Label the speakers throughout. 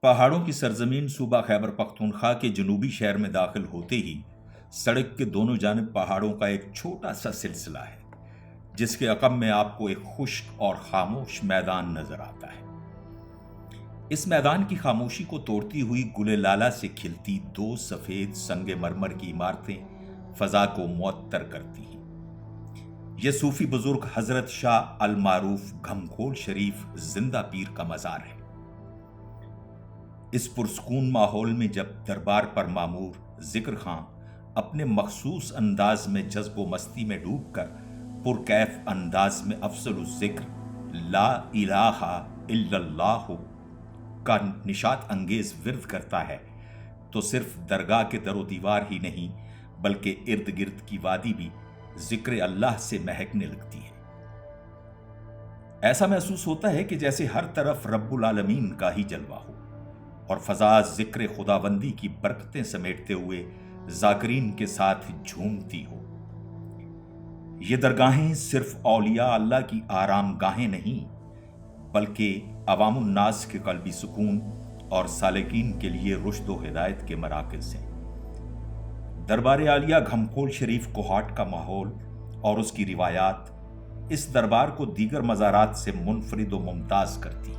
Speaker 1: پہاڑوں کی سرزمین صوبہ خیبر پختونخوا کے جنوبی شہر میں داخل ہوتے ہی سڑک کے دونوں جانب پہاڑوں کا ایک چھوٹا سا سلسلہ ہے جس کے عقب میں آپ کو ایک خشک اور خاموش میدان نظر آتا ہے۔ اس میدان کی خاموشی کو توڑتی ہوئی گل لالہ سے کھلتی دو سفید سنگ مرمر کی عمارتیں فضا کو معطر کرتی ہیں۔ یہ صوفی بزرگ حضرت شاہ المعروف گھمکھول شریف زندہ پیر کا مزار ہے۔ اس پرسکون ماحول میں جب دربار پر مامور ذکر خاں اپنے مخصوص انداز میں جذب و مستی میں ڈوب کر پرکیف انداز میں افضل الذکر لا الہ الا اللہ کا نشاط انگیز ورد کرتا ہے تو صرف درگاہ کے در و دیوار ہی نہیں بلکہ ارد گرد کی وادی بھی ذکر اللہ سے مہکنے لگتی ہے۔ ایسا محسوس ہوتا ہے کہ جیسے ہر طرف رب العالمین کا ہی جلوہ ہو اور فضا ذکر خداوندی کی برکتیں سمیٹتے ہوئے ذاکرین کے ساتھ جھومتی ہو۔ یہ درگاہیں صرف اولیاء اللہ کی آرام گاہیں نہیں بلکہ عوام الناس کے قلبی سکون اور سالکین کے لیے رشد و ہدایت کے مراکز ہیں۔ دربار عالیہ گھمکھول شریف کوہاٹ کا ماحول اور اس کی روایات اس دربار کو دیگر مزارات سے منفرد و ممتاز کرتی ہیں۔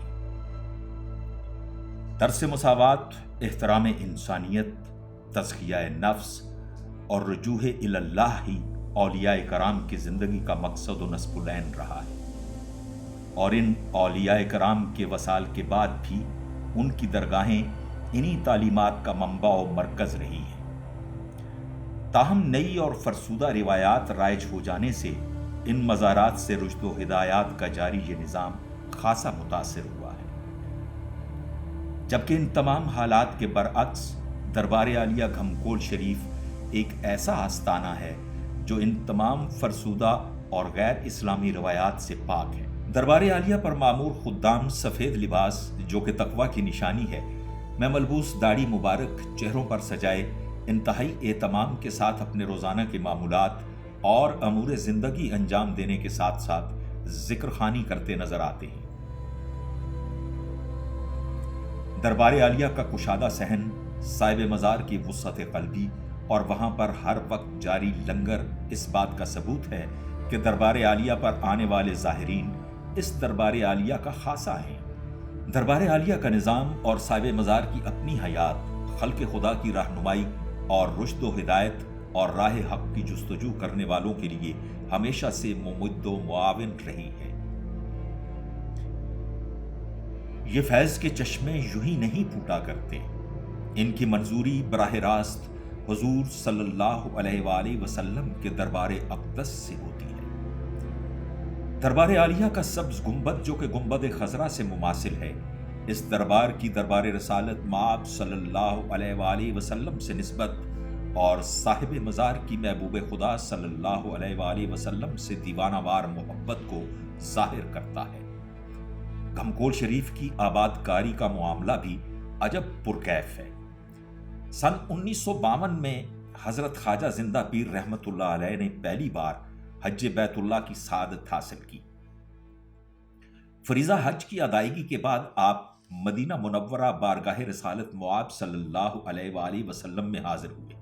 Speaker 1: درس مساوات، احترام انسانیت، تزکیہ نفس اور رجوع الی اللہ ہی اولیاء کرام کی زندگی کا مقصد و نصب العین رہا ہے، اور ان اولیاء کرام کے وصال کے بعد بھی ان کی درگاہیں انہی تعلیمات کا منبع و مرکز رہی ہیں۔ تاہم نئی اور فرسودہ روایات رائج ہو جانے سے ان مزارات سے رشد و ہدایات کا جاری یہ نظام خاصا متاثر ہوا ہے، جبکہ ان تمام حالات کے برعکس دربار عالیہ گھمکھول شریف ایک ایسا آستانہ ہے جو ان تمام فرسودہ اور غیر اسلامی روایات سے پاک ہے۔ دربار عالیہ پر معمور خدام سفید لباس جو کہ تقویٰ کی نشانی ہے میں ملبوس داڑھی مبارک چہروں پر سجائے انتہائی اہتمام کے ساتھ اپنے روزانہ کے معمولات اور امور زندگی انجام دینے کے ساتھ ساتھ ذکر خوانی کرتے نظر آتے ہیں۔ دربار عالیہ کا کشادہ صحن، صاحب مزار کی وسعت قلبی اور وہاں پر ہر وقت جاری لنگر اس بات کا ثبوت ہے کہ دربار عالیہ پر آنے والے زائرین اس دربار عالیہ کا خاصہ ہیں۔ دربار عالیہ کا نظام اور صاحب مزار کی اپنی حیات خلق خدا کی رہنمائی اور رشد و ہدایت اور راہ حق کی جستجو کرنے والوں کے لیے ہمیشہ سے ممد و معاون رہی ہے۔ یہ فیض کے چشمے یوں ہی نہیں پھوٹا کرتے، ان کی منظوری براہ راست حضور صلی اللہ علیہ وآلہ وسلم کے دربار اقدس سے ہوتی ہے۔ دربار عالیہ کا سبز گنبد جو کہ گنبد خضرا سے مماثل ہے، اس دربار کی دربار رسالت مآب صلی اللہ علیہ وآلہ وسلم سے نسبت اور صاحب مزار کی محبوب خدا صلی اللہ علیہ وآلہ وسلم سے دیوانہ وار محبت کو ظاہر کرتا ہے۔ گھمکھول شریف کی آباد کاری کا معاملہ بھی عجب پرکیف ہے۔ سن 1952 میں حضرت خواجہ زندہ پیر رحمت اللہ علیہ نے پہلی بار حج بیت اللہ کی سعادت حاصل کی۔ فریضہ حج کی ادائیگی کے بعد آپ مدینہ منورہ بارگاہ رسالت مآب صلی اللہ علیہ وآلہ وسلم میں حاضر ہوئے،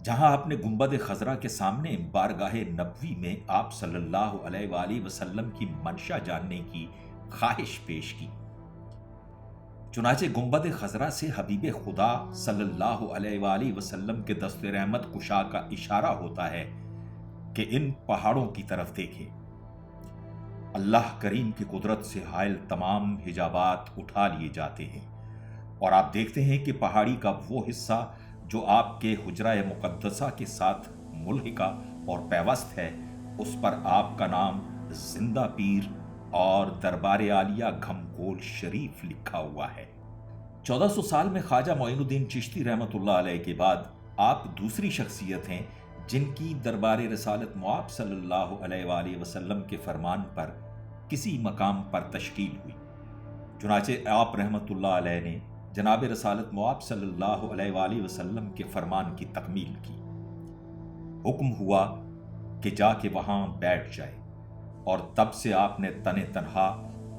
Speaker 1: جہاں آپ نے گنبد خضرا کے سامنے بارگاہ نبوی میں آپ صلی اللہ علیہ وآلہ وسلم کی منشا جاننے کی خواہش پیش کی۔ چنانچہ گنبد خضرا سے حبیب خدا صلی اللہ علیہ وآلہ وسلم کے دست رحمت کشا کا اشارہ ہوتا ہے کہ ان پہاڑوں کی طرف دیکھیں۔ اللہ کریم کی قدرت سے حائل تمام حجابات اٹھا لیے جاتے ہیں اور آپ دیکھتے ہیں کہ پہاڑی کا وہ حصہ جو آپ کے حجرہ مقدسہ کے ساتھ ملحقہ اور پیوست ہے، اس پر آپ کا نام زندہ پیر اور دربار عالیہ گھمکھول شریف لکھا ہوا ہے۔ 1400 سال میں خواجہ معین الدین چشتی رحمت اللہ علیہ کے بعد آپ دوسری شخصیت ہیں جن کی دربار رسالت مآب صلی اللہ علیہ وآلہ وسلم کے فرمان پر کسی مقام پر تشکیل ہوئی۔ چنانچہ آپ رحمت اللہ علیہ نے جناب رسالت مآب صلی اللہ علیہ وآلہ وسلم کے فرمان کی تکمیل کی۔ حکم ہوا کہ جا کے وہاں بیٹھ جائے، اور تب سے آپ نے تنہا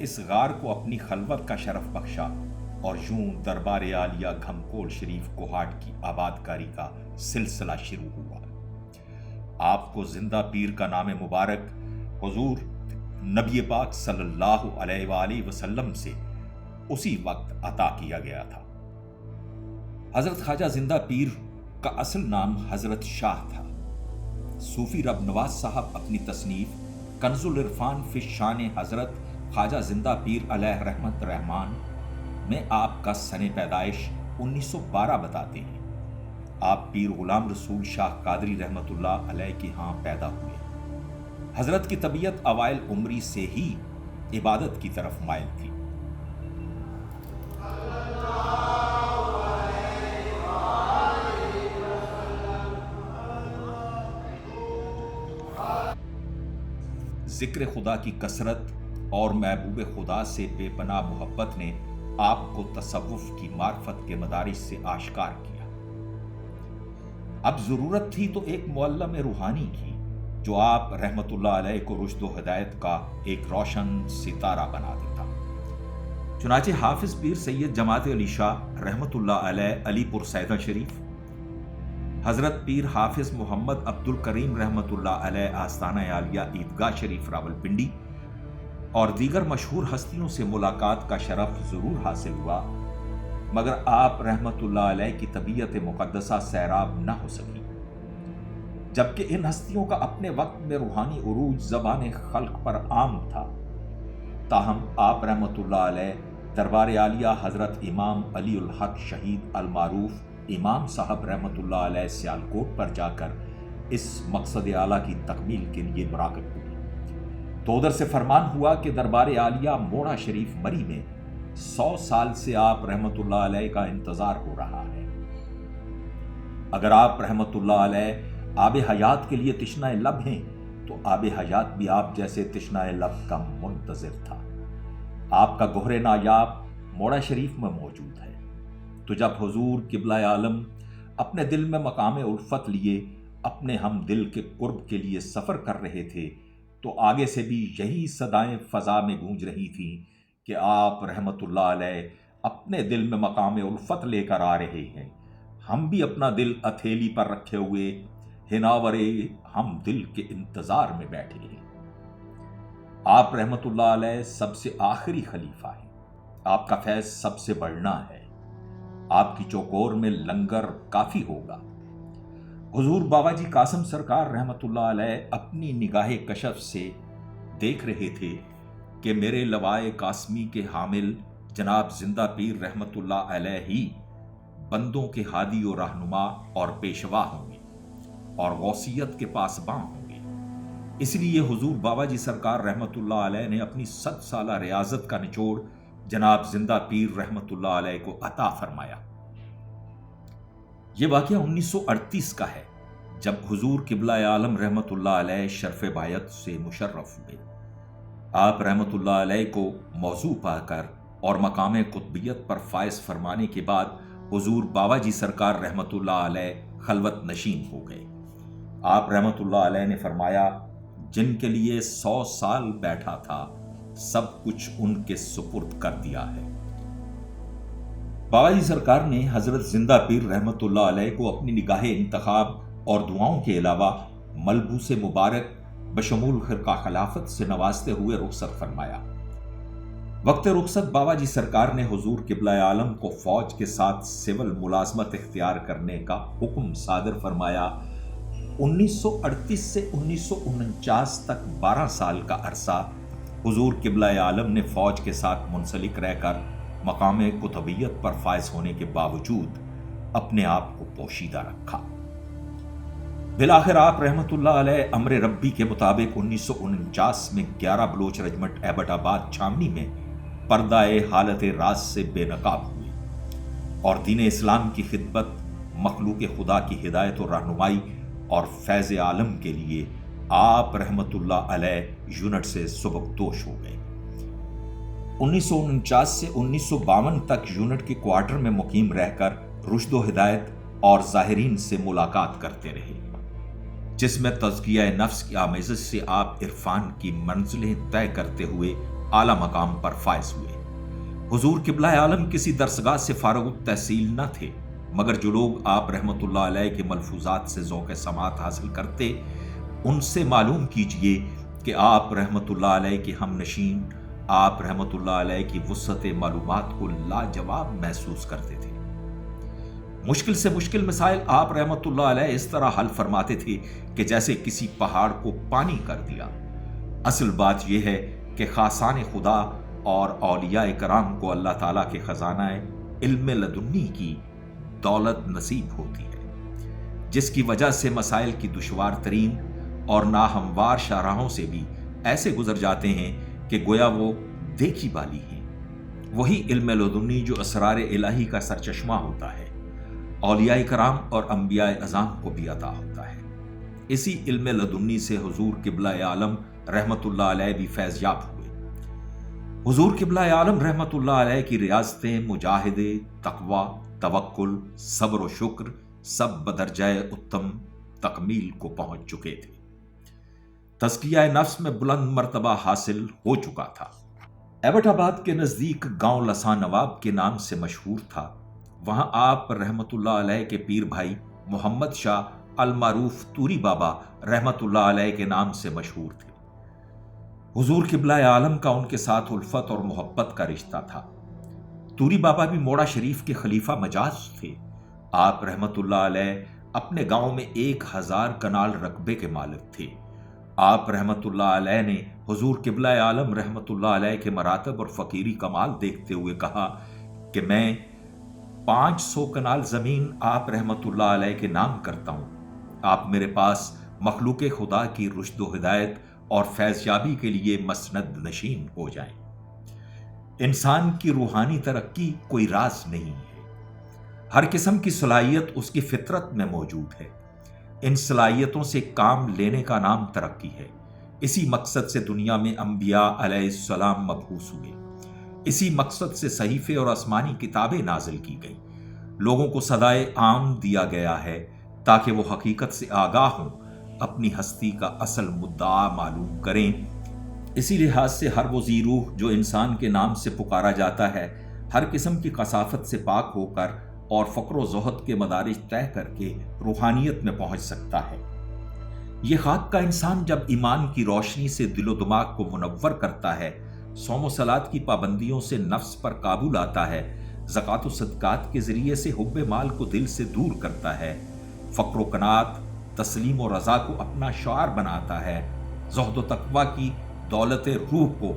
Speaker 1: اس غار کو اپنی خلوت کا شرف بخشا اور یوں دربار عالیہ گھمکوڑ شریف کوہاٹ کی آباد کاری کا سلسلہ شروع ہوا۔ آپ کو زندہ پیر کا نام مبارک حضور نبی پاک صلی اللہ علیہ وآلہ وسلم سے اسی وقت عطا کیا گیا تھا۔ حضرت خواجہ زندہ پیر کا اصل نام حضرت شاہ تھا۔ صوفی رب نواز صاحب اپنی تصنیف کنز العرفان فی شان حضرت خواجہ زندہ پیر علیہ رحمت رحمان میں آپ کا سن پیدائش 1912 بتاتے ہیں۔ آپ پیر غلام رسول شاہ قادری رحمت اللہ علیہ کے ہاں پیدا ہوئے۔ حضرت کی طبیعت اوائل عمری سے ہی عبادت کی طرف مائل تھی۔ ذکر خدا کی کثرت اور محبوب خدا سے بے پناہ محبت نے آپ کو تصوف کی معرفت کے مدارج سے آشکار کیا۔ اب ضرورت تھی تو ایک معلم روحانی کی جو آپ رحمت اللہ علیہ کو رشد و ہدایت کا ایک روشن ستارہ بنا دیتا۔ چنانچہ حافظ پیر سید جماعت علی شاہ رحمت اللہ علیہ علی پور سیدہ شریف، حضرت پیر حافظ محمد عبد الکریم رحمت اللہ علیہ آستانہ عالیہ عیدگاہ شریف راولپنڈی اور دیگر مشہور ہستیوں سے ملاقات کا شرف ضرور حاصل ہوا، مگر آپ رحمت اللہ علیہ کی طبیعت مقدسہ سیراب نہ ہو سکی، جبکہ ان ہستیوں کا اپنے وقت میں روحانی عروج زبان خلق پر عام تھا۔ تاہم آپ رحمت اللہ علیہ دربار عالیہ حضرت امام علی الحق شہید المعروف امام صاحب رحمت اللہ علیہ سیالکوٹ پر جا کر اس مقصد اعلیٰ کی تکمیل کے لیے مراقب ہوئے تو ادھر سے فرمان ہوا کہ دربار عالیہ موڑا شریف مری میں 100 سال سے آپ رحمت اللہ علیہ کا انتظار ہو رہا ہے۔ اگر آپ رحمت اللہ علیہ آب حیات کے لیے تشنہ لب ہیں تو آب حیات بھی آپ جیسے تشنہ لب کا منتظر تھا۔ آپ کا گہر نایاب موڑا شریف میں موجود ہے۔ تو جب حضور قبلہ عالم اپنے دل میں مقام الفت لیے اپنے ہم دل کے قرب کے لیے سفر کر رہے تھے تو آگے سے بھی یہی صدائیں فضا میں گونج رہی تھیں کہ آپ رحمت اللہ علیہ اپنے دل میں مقام الفت لے کر آ رہے ہیں، ہم بھی اپنا دل ہتھیلی پر رکھے ہوئے ہناورے ہم دل کے انتظار میں بیٹھے ہیں۔ آپ رحمت اللہ علیہ سب سے آخری خلیفہ ہیں، آپ کا فیض سب سے بڑھنا ہے، آپ کی چوکور میں لنگر کافی ہوگا۔ حضور بابا جی قاسم سرکار رحمت اللہ علیہ اپنی نگاہ کشف سے دیکھ رہے تھے کہ میرے لوائے قاسمی کے حامل جناب زندہ پیر رحمت اللہ علیہ ہی بندوں کے ہادی و رہنما اور پیشوا ہوں گے اور غوثیت کے پاسباں ہوں گے۔ اس لیے حضور بابا جی سرکار رحمت اللہ علیہ نے اپنی 100 سالہ ریاضت کا نچوڑ جناب زندہ پیر رحمت اللہ علیہ کو عطا فرمایا۔ یہ واقعہ 1938 کا ہے جب حضور قبلہ عالم رحمت اللہ علیہ شرف بیعت سے مشرف ہوئے۔ آپ رحمت اللہ علیہ کو موضوع پا کر اور مقام قطبیت پر فائز فرمانے کے بعد حضور بابا جی سرکار رحمت اللہ علیہ خلوت نشین ہو گئے۔ آپ رحمت اللہ علیہ نے فرمایا، جن کے لیے 100 سال بیٹھا تھا سب کچھ ان کے سپرد کر دیا ہے۔ بابا جی سرکار نے حضرت زندہ پیر رحمت اللہ علیہ کو اپنی نگاہ انتخاب اور دعاؤں کے علاوہ ملبوس مبارک بشمول خرقہ خلافت سے نوازتے ہوئے رخصت فرمایا۔ وقت رخصت بابا جی سرکار نے حضور قبلہ عالم کو فوج کے ساتھ سول ملازمت اختیار کرنے کا حکم صادر فرمایا۔ 1938 سے 1949 تک 12 سال کا عرصہ حضور قبلہ عالم نے فوج کے ساتھ منسلک رہ کر مقام قطبیت پر فائز ہونے کے باوجود اپنے آپ کو پوشیدہ رکھا۔ بالآخر آپ رحمت اللہ علیہ امر ربی کے مطابق 1949 میں 11 بلوچ رجمنٹ ایبٹ آباد چھاونی میں پردہ حالت راز سے بے نقاب ہوئے اور دین اسلام کی خدمت، مخلوق خدا کی ہدایت و رہنمائی اور فیض عالم کے لیے آپ رحمت اللہ علیہ یونٹ سے سبکدوش ہو گئے۔ 1949 سے 1952 تک یونٹ کے کوارٹر میں مقیم رہ کر رشد و ہدایت اور ظاہرین سے ملاقات کرتے رہے، جس میں تزکیہ نفس کی آمیزش سے آپ عرفان کی منزلیں طے کرتے ہوئے اعلیٰ مقام پر فائز ہوئے۔ حضور قبلہ عالم کسی درسگاہ سے فارغ التحصیل نہ تھے، مگر جو لوگ آپ رحمۃ اللہ علیہ کے ملفوظات سے ذوق سماعت حاصل کرتے، ان سے معلوم کیجئے کہ آپ رحمۃ اللہ علیہ کے ہم نشین آپ رحمۃ اللہ علیہ کی وسعت معلومات کو لاجواب محسوس کرتے تھے۔ مشکل سے مشکل مسائل آپ رحمۃ اللہ علیہ اس طرح حل فرماتے تھے کہ جیسے کسی پہاڑ کو پانی کر دیا۔ اصل بات یہ ہے کہ خاصان خدا اور اولیاء کرام کو اللہ تعالیٰ کے خزانہ علم لدنی کی دولت نصیب ہوتی ہے، جس کی وجہ سے مسائل کی دشوار ترین اور ناہموار شاہراہوں سے بھی ایسے گزر جاتے ہیں کہ گویا وہ دیکھی بالی ہیں۔ وہی علم لدنی جو اسرار الہی کا سرچشمہ ہوتا ہے، اولیاء کرام اور انبیاء اعظام کو بھی عطا ہوتا ہے۔ اسی علم لدنی سے حضور قبلہ عالم رحمت اللہ علیہ بھی فیض یاب ہوئے۔ حضور قبلہ عالم رحمت اللہ علیہ کی ریاضتیں مجاہدے، تقوی، توکل، صبر و شکر سب بدرجہ اتم تکمیل کو پہنچ چکے تھے۔ تزکیہ نفس میں بلند مرتبہ حاصل ہو چکا تھا۔ ایبٹ آباد کے نزدیک گاؤں لسان نواب کے نام سے مشہور تھا۔ وہاں آپ رحمت اللہ علیہ کے پیر بھائی محمد شاہ المعروف توری بابا رحمت اللہ علیہ کے نام سے مشہور تھے۔ حضور قبلہ عالم کا ان کے ساتھ الفت اور محبت کا رشتہ تھا۔ توری بابا بھی موڑا شریف کے خلیفہ مجاز تھے۔ آپ رحمت اللہ علیہ اپنے گاؤں میں 1000 کنال رقبے کے مالک تھے۔ آپ رحمت اللہ علیہ نے حضور قبلہ عالم رحمت اللہ علیہ کے مراتب اور فقیری کمال دیکھتے ہوئے کہا کہ میں 500 کنال زمین آپ رحمت اللہ علیہ کے نام کرتا ہوں۔ آپ میرے پاس مخلوق خدا کی رشد و ہدایت اور فیض یابی کے لیے مسند نشین ہو جائیں۔ انسان کی روحانی ترقی کوئی راز نہیں ہے۔ ہر قسم کی صلاحیت اس کی فطرت میں موجود ہے۔ ان صلاحیتوں سے کام لینے کا نام ترقی ہے۔ اسی مقصد سے دنیا میں انبیاء علیہ السلام مبعوث ہوئے۔ اسی مقصد سے صحیفے اور آسمانی کتابیں نازل کی گئیں۔ لوگوں کو صدائے عام دیا گیا ہے تاکہ وہ حقیقت سے آگاہ ہوں، اپنی ہستی کا اصل مدعا معلوم کریں۔ اسی لحاظ سے ہر وہ ذی روح جو انسان کے نام سے پکارا جاتا ہے، ہر قسم کی کثافت سے پاک ہو کر اور فقر و زہد کے مدارج طے کر کے روحانیت میں پہنچ سکتا ہے۔ یہ خاک کا انسان جب ایمان کی روشنی سے دل و دماغ کو منور کرتا ہے، صوم و صلات کی پابندیوں سے نفس پر قابو لاتا ہے، زکوٰۃ و صدقات کے ذریعے سے حب مال کو دل سے دور کرتا ہے، فقر و قناعت، تسلیم و رضا کو اپنا شعار بناتا ہے، زہد و تقویٰ کی دولت روح کو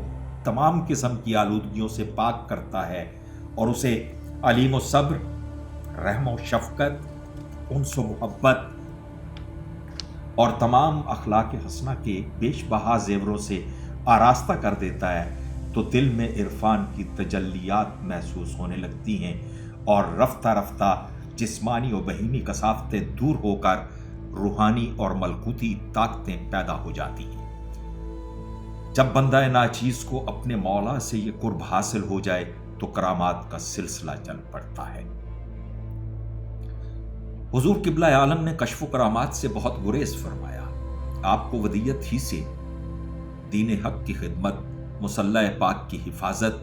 Speaker 1: تمام قسم کی آلودگیوں سے پاک کرتا ہے اور اسے علیم و صبر، رحم و شفقت، انس و محبت اور تمام اخلاق حسنہ کے بیش بہا زیوروں سے آراستہ کر دیتا ہے، تو دل میں عرفان کی تجلیات محسوس ہونے لگتی ہیں اور رفتہ رفتہ جسمانی و بہیمی کثافتیں دور ہو کر روحانی اور ملکوتی طاقتیں پیدا ہو جاتی ہیں۔ جب بندہ ناچیز کو اپنے مولا سے یہ قرب حاصل ہو جائے تو کرامات کا سلسلہ چل پڑتا ہے۔ حضور قبلہ عالم نے کشف و کرامات سے بہت گریز فرمایا۔ آپ کو ودیت ہی سے دین حق کی خدمت، مصلی پاک کی حفاظت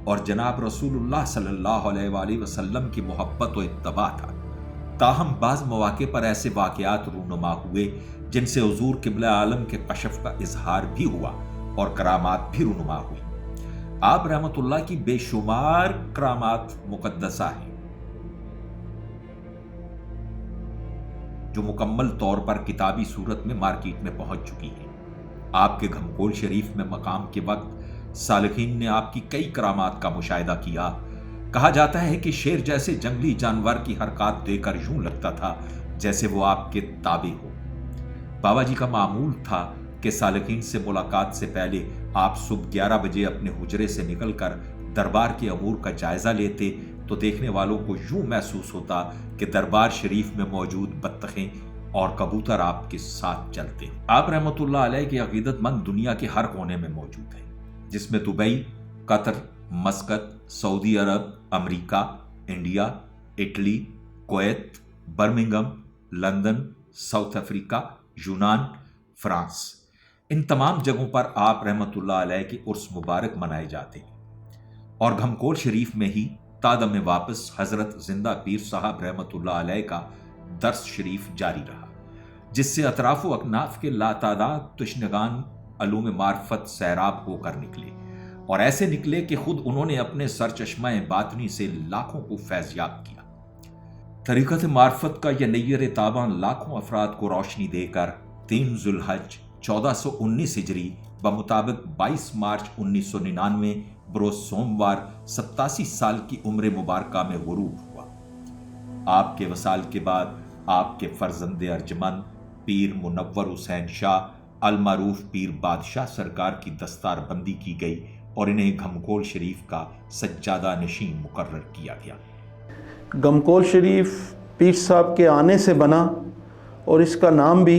Speaker 1: اور جناب رسول اللہ صلی اللہ علیہ وآلہ وسلم کی محبت و اتباع تھا۔ تاہم بعض مواقع پر ایسے واقعات رونما ہوئے جن سے حضور قبلہ عالم کے کشف کا اظہار بھی ہوا اور کرامات بھی رونما ہوئی۔ آپ رحمت اللہ کی بے شمار کرامات مقدسہ ہیں جو مکمل طور پر کتابی صورت میں مارکیٹ میں پہنچ چکی ہیں۔ آپ کے گھمکول شریف میں مقام کے وقت سالکین نے آپ کی کئی کرامات کا مشاہدہ کیا۔ کہا جاتا ہے کہ شیر جیسے جنگلی جانور کی حرکات دے کر یوں لگتا تھا جیسے وہ آپ کے تابع ہو۔ بابا جی کا معمول تھا کہ سالکین سے ملاقات سے پہلے آپ صبح 11 بجے اپنے حجرے سے نکل کر دربار کے امور کا جائزہ لیتے تو دیکھنے والوں کو یوں محسوس ہوتا کہ دربار شریف میں موجود بطخیں اور کبوتر آپ کے ساتھ چلتے۔ آپ رحمت اللہ علیہ کے عقیدت مند دنیا کے ہر کونے میں موجود ہیں، جس میں دبئی، قطر، مسقط، سعودی عرب، امریکہ، India, Italy, Kuwait, Birmingham, London, South Africa, یونان، فرانس، ان تمام جگہوں پر آپ رحمت اللہ علیہ کے عرس مبارک منائے جاتے ہیں۔ اور گھمکول شریف میں ہی تادم واپس حضرت زندہ پیر صاحب رحمت اللہ علیہ کا درس شریف جاری رہا، جس سے اطراف و اکناف کے لاتعداد تشنگان علوم معرفت سیراب ہو کر نکلے، اور ایسے نکلے کہ خود انہوں نے اپنے سرچشمہ باطنی سے لاکھوں کو فیض یاب کیا۔ طریقت معرفت کا یہ نیر تاباں لاکھوں افراد کو روشنی دے کر 3 ذوالحج 1419 ہجری بمطابق 22 مارچ 1999 بروز سوموار 87 سال کی عمر مبارکہ میں غروب ہوا۔ آپ کے وصال کے بعد آپ کے فرزند ارجمند پیر منور حسین شاہ المعروف پیر بادشاہ سرکار کی دستار بندی کی گئی اور انہیں گھمکول شریف کا سجادہ نشین مقرر کیا گیا۔
Speaker 2: گھمکول شریف پیر صاحب کے آنے سے بنا، اور اس کا نام بھی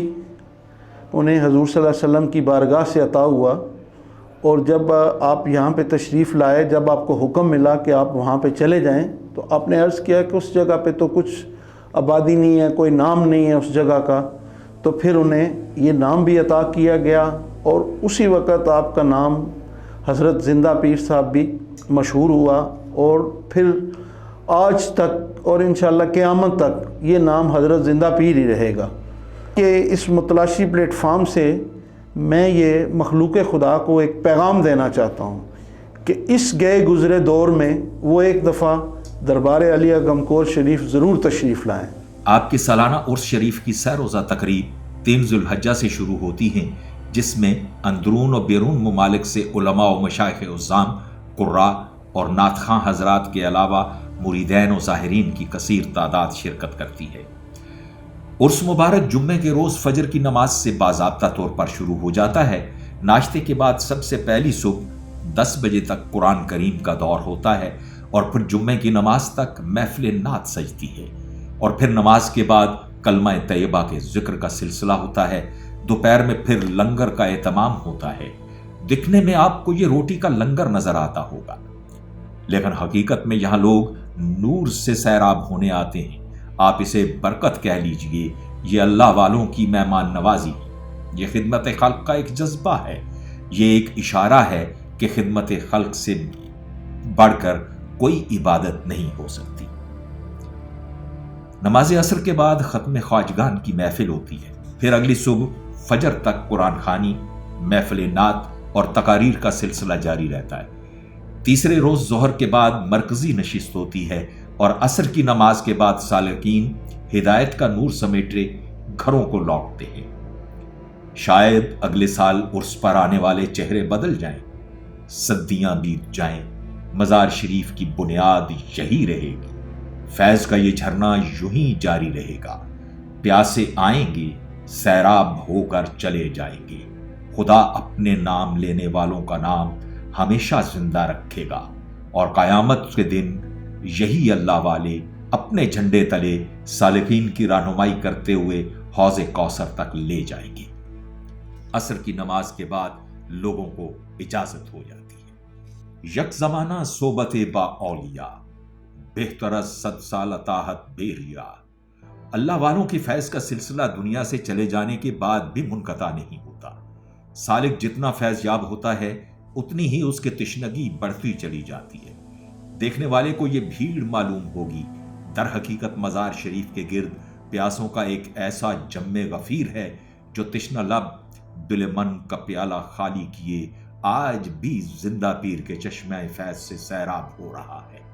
Speaker 2: انہیں حضور صلی اللہ علیہ وسلم کی بارگاہ سے عطا ہوا، اور جب آپ یہاں پہ تشریف لائے، جب آپ کو حکم ملا کہ آپ وہاں پہ چلے جائیں، تو آپ نے عرض کیا کہ اس جگہ پہ تو کچھ آبادی نہیں ہے، کوئی نام نہیں ہے اس جگہ کا، تو پھر انہیں یہ نام بھی عطا کیا گیا، اور اسی وقت آپ کا نام حضرت زندہ پیر صاحب بھی مشہور ہوا، اور پھر آج تک اور انشاءاللہ قیامت تک یہ نام حضرت زندہ پیر ہی رہے گا۔ کہ اس متلاشی پلیٹ فارم سے میں یہ مخلوق خدا کو ایک پیغام دینا چاہتا ہوں کہ اس گئے گزرے دور میں وہ ایک دفعہ دربار علیہ گھمکول شریف ضرور تشریف لائیں۔
Speaker 1: آپ کی سالانہ عرس شریف کی سہ روزہ تقریب 3 ذوالحجہ سے شروع ہوتی ہیں، جس میں اندرون و بیرون ممالک سے علماء و مشائخ عظام، قراء اور نعت خواں حضرات کے علاوہ مریدین و ظاہرین کی کثیر تعداد شرکت کرتی ہے۔ عرس مبارک جمعے کے روز فجر کی نماز سے باضابطہ طور پر شروع ہو جاتا ہے۔ ناشتے کے بعد سب سے پہلی صبح 10 بجے تک قرآن کریم کا دور ہوتا ہے، اور پھر جمعے کی نماز تک محفل نعت سجتی ہے، اور پھر نماز کے بعد کلمہ طیبہ کے ذکر کا سلسلہ ہوتا ہے۔ دوپہر میں پھر لنگر کا اہتمام ہوتا ہے۔ دکھنے میں آپ کو یہ روٹی کا لنگر نظر آتا ہوگا، لیکن حقیقت میں یہاں لوگ نور سے سیراب ہونے آتے ہیں۔ آپ اسے برکت کہہ لیجئے، یہ اللہ والوں کی مہمان نوازی، یہ خدمت خلق کا ایک جذبہ ہے، یہ ایک اشارہ ہے کہ خدمت خلق سے بڑھ کر کوئی عبادت نہیں ہو سکتی۔ نماز عصر کے بعد ختم خواجگان کی محفل ہوتی ہے، پھر اگلی صبح فجر تک قرآن خوانی، محفل نعت اور تقاریر کا سلسلہ جاری رہتا ہے۔ تیسرے روز ظہر کے بعد مرکزی نشست ہوتی ہے، اور عصر کی نماز کے بعد سالکین ہدایت کا نور سمیٹے گھروں کو لوٹتے ہیں۔ شاید اگلے سال عرس پر آنے والے چہرے بدل جائیں، صدیاں بیت جائیں، مزار شریف کی بنیاد یہی رہے گی، فیض کا یہ جھرنا یوں ہی جاری رہے گا، پیاسے آئیں گے، سیراب ہو کر چلے جائیں گے، خدا اپنے نام لینے والوں کا نام ہمیشہ زندہ رکھے گا، اور قیامت کے دن یہی اللہ والے اپنے جھنڈے تلے سالکین کی رہنمائی کرتے ہوئے حوض کوثر تک لے جائیں گے۔ عصر کی نماز کے بعد لوگوں کو اجازت ہو جاتی ہے۔ یک زمانہ صحبت با اولیاء، بہتر از 100 سال اطاعت بے ریا۔ اللہ والوں کی فیض کا سلسلہ دنیا سے چلے جانے کے بعد بھی منقطع نہیں ہوتا۔ سالک جتنا فیض یاب ہوتا ہے، اتنی ہی اس کی تشنگی بڑھتی چلی جاتی ہے۔ دیکھنے والے کو یہ بھیڑ معلوم ہوگی، در حقیقت مزار شریف کے گرد پیاسوں کا ایک ایسا جم غفیر ہے جو تشنہ لب دل من کا پیالہ خالی کیے آج بھی زندہ پیر کے چشمہ فیض سے سیراب ہو رہا ہے۔